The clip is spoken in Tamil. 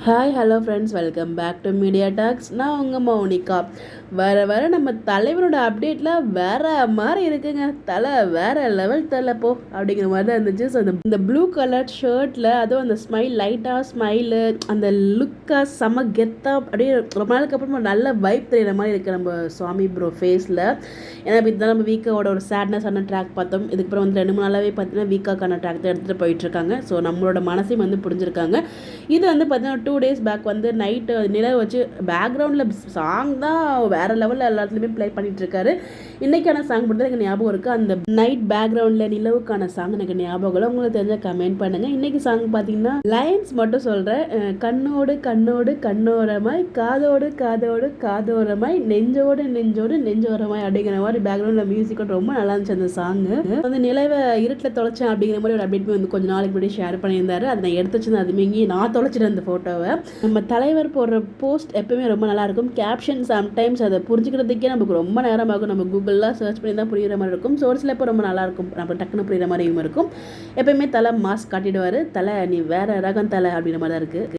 Hi hello friends, welcome back to Media Talks. நான் உங்கள் மௌனிகா. வர நம்ம தலைவரோட அப்டேட்லாம் வேறு மாதிரி இருக்குங்க. தலை வேறு லெவல் தலை போ அப்படிங்கிற மாதிரி தான் இருந்துச்சு. ஸோ இந்த ப்ளூ கலர் ஷர்ட்டில் அதுவும் அந்த ஸ்மைல், லைட்டாக ஸ்மைலு, அந்த லுக்காக செம கெத்தாக அப்படியே ரொம்ப நாளுக்கு அப்புறமா நல்ல வைப் தெரிகிற மாதிரி இருக்குது நம்ம சுவாமி ப்ரோ ஃபேஸில். ஏன்னா இப்போ தான் நம்ம வீக்காவோட ஒரு சேட்னஸான ட்ராக் பார்த்தோம். இதுக்கப்புறம் வந்து 2-3 நாளாகவே பார்த்தீங்கன்னா வீக்காக்கான ட்ராக் தான் எடுத்துகிட்டு போயிட்டுருக்காங்க. ஸோ நம்மளோட மனசையும் வந்து புரிஞ்சிருக்காங்க. இது வந்து பார்த்தீங்கன்னா 2 days பேக் வந்து நைட்டு நிலவு வச்சு பேக்ரவுண்டில் சாங் தான் வேறு லெவலில் எல்லாத்துலேயுமே ப்ளே பண்ணிகிட்ருக்காரு. இன்றைக்கான சாங் மட்டும் தான் எனக்கு ஞாபகம் இருக்குது. அந்த நைட் பேக்ரவுண்டில் நிலவுக்கான சாங் எனக்கு ஞாபகம் இல்லை. உங்களுக்கு தெரிஞ்சால் கமெண்ட் பண்ணுங்கள். இன்றைக்கி சாங் பார்த்தீங்கன்னா லைன்ஸ் மட்டும் சொல்கிறேன். கண்ணோடு கண்ணோடு கண்ணோரமாய், காதோடு காதோடு காதோரமாய், நெஞ்சோடு நெஞ்சோடு நெஞ்சோரமாய் அப்படிங்கிற மாதிரி பேக்ரவுண்டில் மியூசிக்கும் ரொம்ப நல்லா இருந்துச்சு அந்த சாங்கு. வந்து நிலவை இருட்டில் தொலைச்சேன் அப்படிங்கிற மாதிரி ஒரு அப்டேட் வந்து கொஞ்சம் நாளைக்கு முன்னாடி ஷேர் பண்ணியிருந்தாரு. அதை நான் எடுத்து வச்சு அதுமே இங்கே நான் தொலைச்சிட்டேன் அந்த ஃபோட்டோவை. நம்ம தலைவர் போடுற போஸ்ட் எப்பவுமே ரொம்ப நல்லாயிருக்கும். கேப்ஷன் சம்டைம்ஸ் அதை புரிஞ்சுக்கிறதுக்கே நமக்கு ரொம்ப நேரமாகும். நம்ம கூகுளில் சர்ச் பண்ணி தான் புரிகிற மாதிரி இருக்கும். சோர்ஸில் இப்போ ரொம்ப நல்லாயிருக்கும், நம்ம டக்குன்னு புரிகிற மாதிரியும் இருக்கும். எப்பயுமே தலை மாஸ்க் காட்டிடுவார். தலை நீ வேறு ரகம் தலை அப்படிங்கிற மாதிரி தான் இருக்குது.